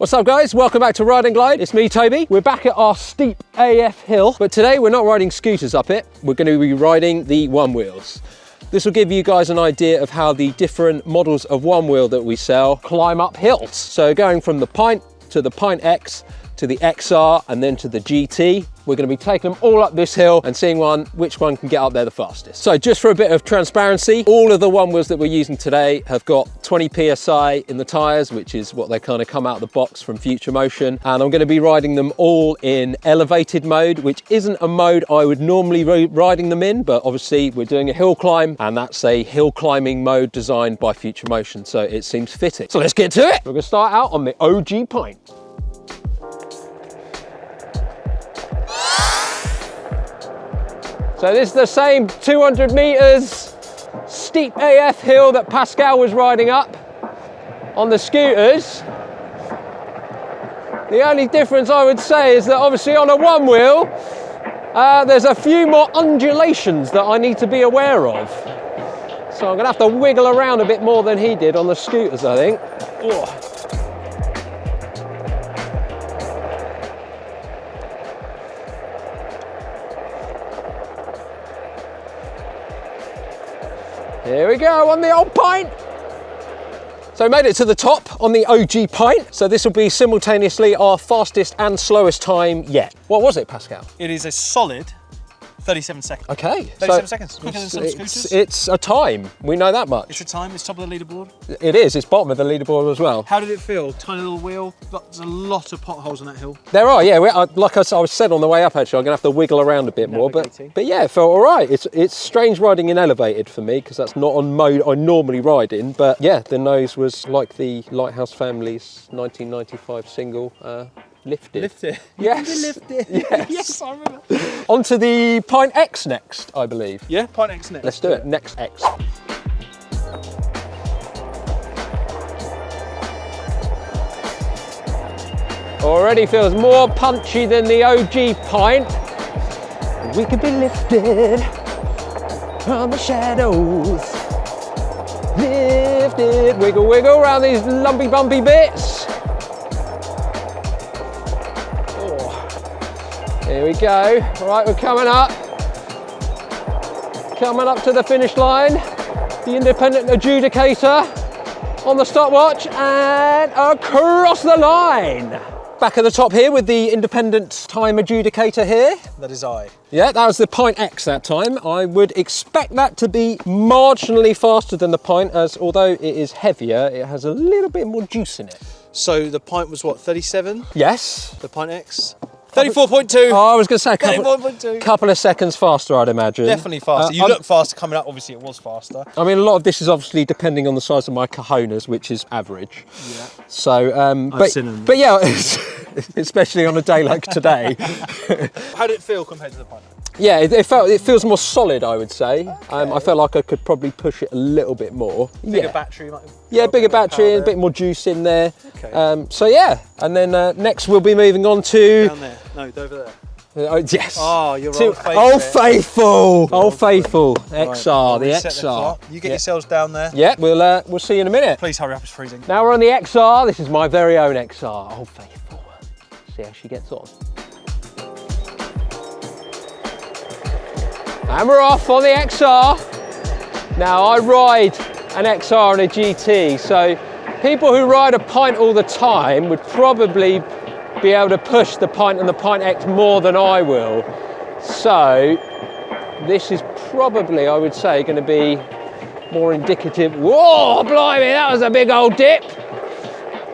What's up guys, welcome back to Ride and Glide. It's me, Toby. We're back at our steep AF hill, but today we're not riding scooters up it. We're going to be riding the Onewheels. This will give you guys an idea of how the different models of Onewheel that we sell climb up hills. So going from the Pint to the Pint X to the XR and then to the GT. We're going to be taking them all up this hill and seeing which one can get up there the fastest. So just for a bit of transparency, all of the Onewheels that we're using today have got 20 PSI in the tyres, which is what they kind of come out of the box from Future Motion. And I'm going to be riding them all in elevated mode, which isn't a mode I would normally be riding them in, but obviously we're doing a hill climb and that's a hill climbing mode designed by Future Motion. So it seems fitting. So let's get to it. We're going to start out on the OG Pint. So this is the same 200 meters steep AF hill that Pascal was riding up on the scooters. The only difference I would say is that obviously on a Onewheel, there's a few more undulations that I need to be aware of. So I'm gonna have to wiggle around a bit more than he did on the scooters, I think. Oh. Here we go on the old Pint. So we made it to the top on the OG Pint. So this will be simultaneously our fastest and slowest time yet. What was it, Pascal? It is a solid 37 seconds. Okay. 37 seconds, quicker than some scooters. It's a time, we know that much. It's a time, it's top of the leaderboard. It is, it's bottom of the leaderboard as well. How did it feel? Tiny little wheel, there's a lot of potholes on that hill. There are, yeah. Like I said on the way up actually, I'm gonna have to wiggle around a bit more, but yeah, it felt all right. It's strange riding in elevated for me, because that's not on mode I normally ride in, but yeah, the nose was like the Lighthouse Family's 1995 single, Lifted. Lift it. Yes. Lift it. Yes. Yes, I remember. On to the Pint X next, I believe. Yeah, Pint X next. Let's do it. Next X. Already feels more punchy than the OG Pint. We could be lifted from the shadows. Lifted. Wiggle, wiggle around these lumpy, bumpy bits. Here we go. All right, we're coming up. Coming up to the finish line. The independent adjudicator on the stopwatch and across the line. Back at the top here with the independent time adjudicator here. That is I. Yeah, that was the Pint X that time. I would expect that to be marginally faster than the Pint, as although it is heavier, it has a little bit more juice in it. So the Pint was what, 37? Yes. The Pint X? 34.2. Oh, I was going to say a couple of seconds faster, I'd imagine. Definitely faster. You look faster coming up, obviously it was faster. I mean, a lot of this is obviously depending on the size of my cojones, which is average. Yeah. So, I've seen them. But yeah, especially on a day like today. How did it feel compared to the Pint? Yeah, it feels more solid, I would say. Okay. I felt like I could probably push it a little bit more. Bigger battery? Yeah, bigger battery and a bit more juice in there. Okay. So yeah, and then next we'll be moving on to... Down there, no, over there. Yes. Oh, you're Old Faithful. Old Faithful. XR, the XR. You get yourselves down there. Yeah, we'll see you in a minute. Please hurry up, it's freezing. Now we're on the XR. This is my very own XR. Old Faithful. See how she gets on. And we're off on the XR. Now I ride an XR and a GT, so people who ride a Pint all the time would probably be able to push the Pint and the Pint X more than I will. So this is probably, I would say, going to be more indicative. Whoa, blimey, that was a big old dip.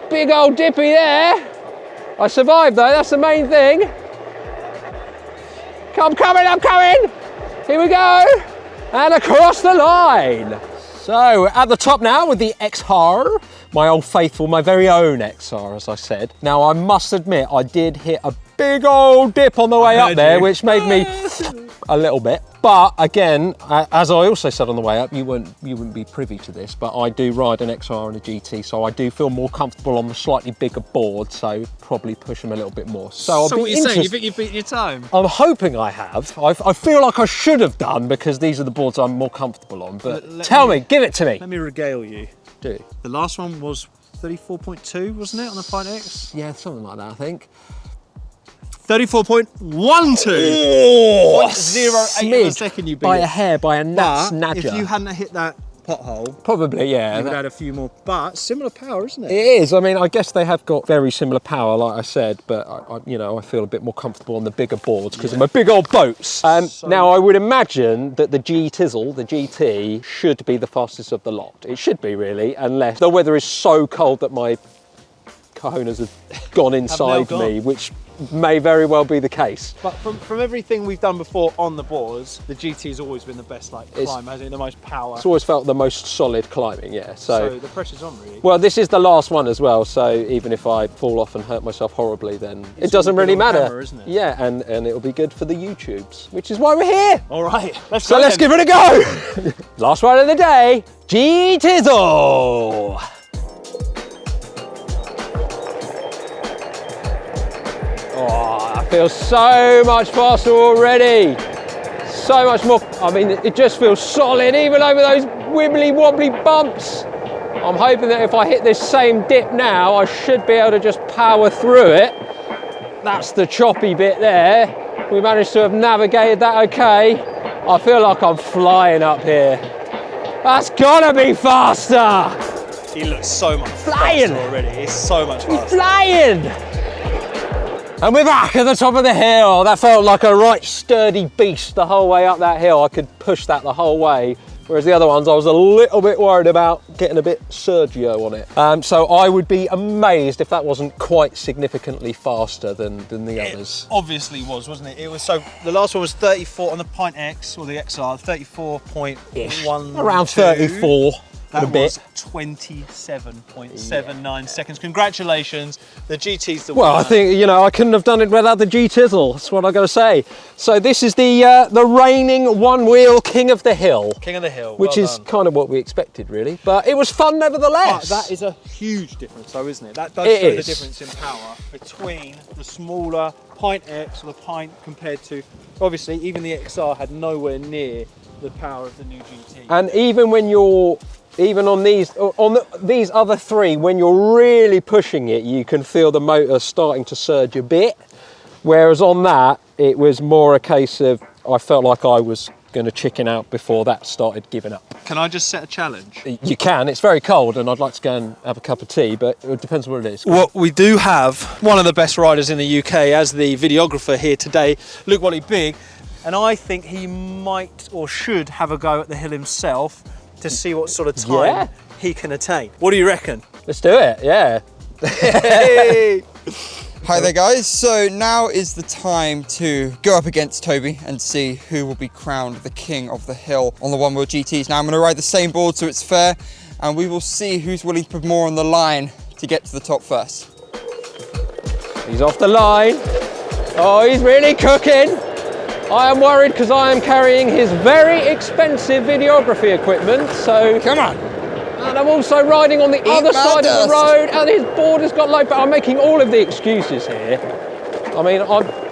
Big old dippy there. I survived though, that's the main thing. I'm coming. Here we go, and across the line. So at the top now with the XR, my Old Faithful, my very own XR, as I said. Now I must admit, I did hit a big old dip on the way up there, which made me a little bit. But again, as I also said on the way up, you wouldn't be privy to this, but I do ride an XR and a GT, so I do feel more comfortable on the slightly bigger board, so probably push them a little bit more. So what are you saying? You think you've beaten your time? I'm hoping I have. I feel like I should have done, because these are the boards I'm more comfortable on, but tell me, give it to me. Let me regale you. Do. The last one was 34.2, wasn't it, on the Pint X? Yeah, something like that, I think. 34.12. Oh, 0.08 of a second, you beat by it. a hair, by a But snadger. if you hadn't hit that pothole, Probably, yeah. you would have had a few more. But similar power, isn't it? It is. I mean, I guess they have got very similar power, like I said, but I feel a bit more comfortable on the bigger boards because of my big old boats. Now, I would imagine that the GT, should be the fastest of the lot. It should be, really, unless the weather is so cold that my cojones have gone inside me, which may very well be the case. But from everything we've done before on the boards, the GT's always been the best climb, hasn't it? The most power. It's always felt the most solid climbing, yeah. So the pressure's on, really. Well, this is the last one as well, so even if I fall off and hurt myself horribly, then it doesn't really matter. Camera, isn't it? Yeah, and it'll be good for the YouTubes, which is why we're here. All right, let's give it a go. Last ride of the day, G-Tizzle. Oh, I feel so much faster already. So much more. I mean, it just feels solid, even over those wibbly wobbly bumps. I'm hoping that if I hit this same dip now, I should be able to just power through it. That's the choppy bit there. We managed to have navigated that okay. I feel like I'm flying up here. That's gotta be faster. He looks so much Flying. faster already. It's so much He's faster. flying. And we're back at the top of the hill. That felt like a right sturdy beast the whole way up that hill. I could push that the whole way. Whereas the other ones, I was a little bit worried about getting a bit Sergio on it. So I would be amazed if that wasn't quite significantly faster than the others. Obviously wasn't it? It was so. The last one was 34 on the Pint X or the XR, 34.1. Around 34. That was 27.79 seconds. Congratulations, the GT's the winner. Well, I think, I couldn't have done it without the G-Tizzle. That's what I got to say. So this is the reigning one-wheel King of the Hill. King of the Hill, which is kind of what we expected, really. But it was fun nevertheless. But that is a huge difference, though, isn't it? That does show the difference in power between the smaller Pint X or the Pint compared to, obviously, even the XR had nowhere near the power of the new GT. And even when you're on these other three, when you're really pushing it, you can feel the motor starting to surge a bit. Whereas on that, it was more a case of, I felt like I was going to chicken out before that started giving up. Can I just set a challenge? You can. It's very cold and I'd like to go and have a cup of tea, but it depends what it is. Well, we do have one of the best riders in the UK as the videographer here today, Luke Wally Big, and I think he might or should have a go at the hill himself to see what sort of time he can attain. What do you reckon? Let's do it, yeah. Hey! Hi there guys, so now is the time to go up against Toby and see who will be crowned the king of the hill on the one-wheel GTs. Now I'm going to ride the same board so it's fair, and we will see who's willing to put more on the line to get to the top first. He's off the line. Oh, he's really cooking. I am worried because I am carrying his very expensive videography equipment, so... Come on! And I'm also riding on the other side of the road, and his board has got low, but I'm making all of the excuses here. I mean,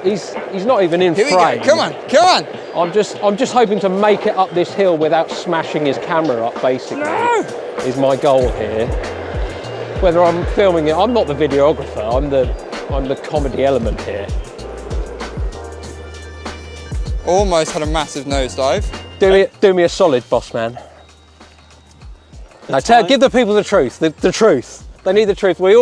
he's not even in Here frame. we go, come on, come on! I'm just hoping to make it up this hill without smashing his camera up, basically. No! Is my goal here. Whether I'm filming it, I'm not the videographer, I'm the comedy element here. Almost had a massive nosedive. Do me a solid, boss man. Now give the people the truth, the truth. They need the truth. We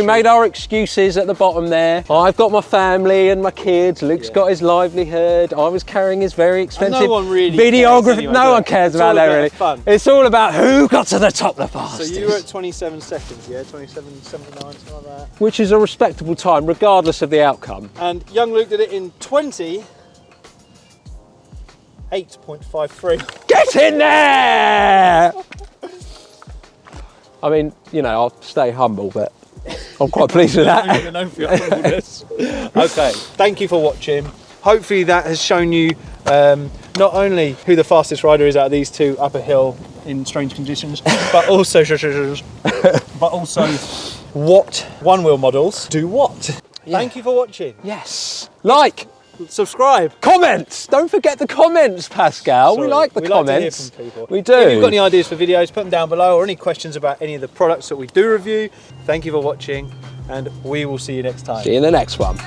made our excuses at the bottom there. I've got my family and my kids. Luke's got his livelihood. I was carrying his very expensive videography. Anyway, no one cares about that really. Fun. It's all about who got to the top the fastest. So you were at 27 seconds, yeah? 27.79, something like that. Which is a respectable time, regardless of the outcome. And young Luke did it in 28.53. Get in there! I mean, I'll stay humble, but I'm quite pleased with that. Okay, thank you for watching. Hopefully that has shown you not only who the fastest rider is out of these two up a hill in strange conditions, but also what one-wheel models do what. Yeah. Thank you for watching. Yes. Like, subscribe. Comments! Don't forget the comments, Pascal. We Sorry, like the we comments. Like to hear from people. We do. If you've got any ideas for videos, put them down below, or any questions about any of the products that we do review. Thank you for watching, and we will see you next time. See you in the next one.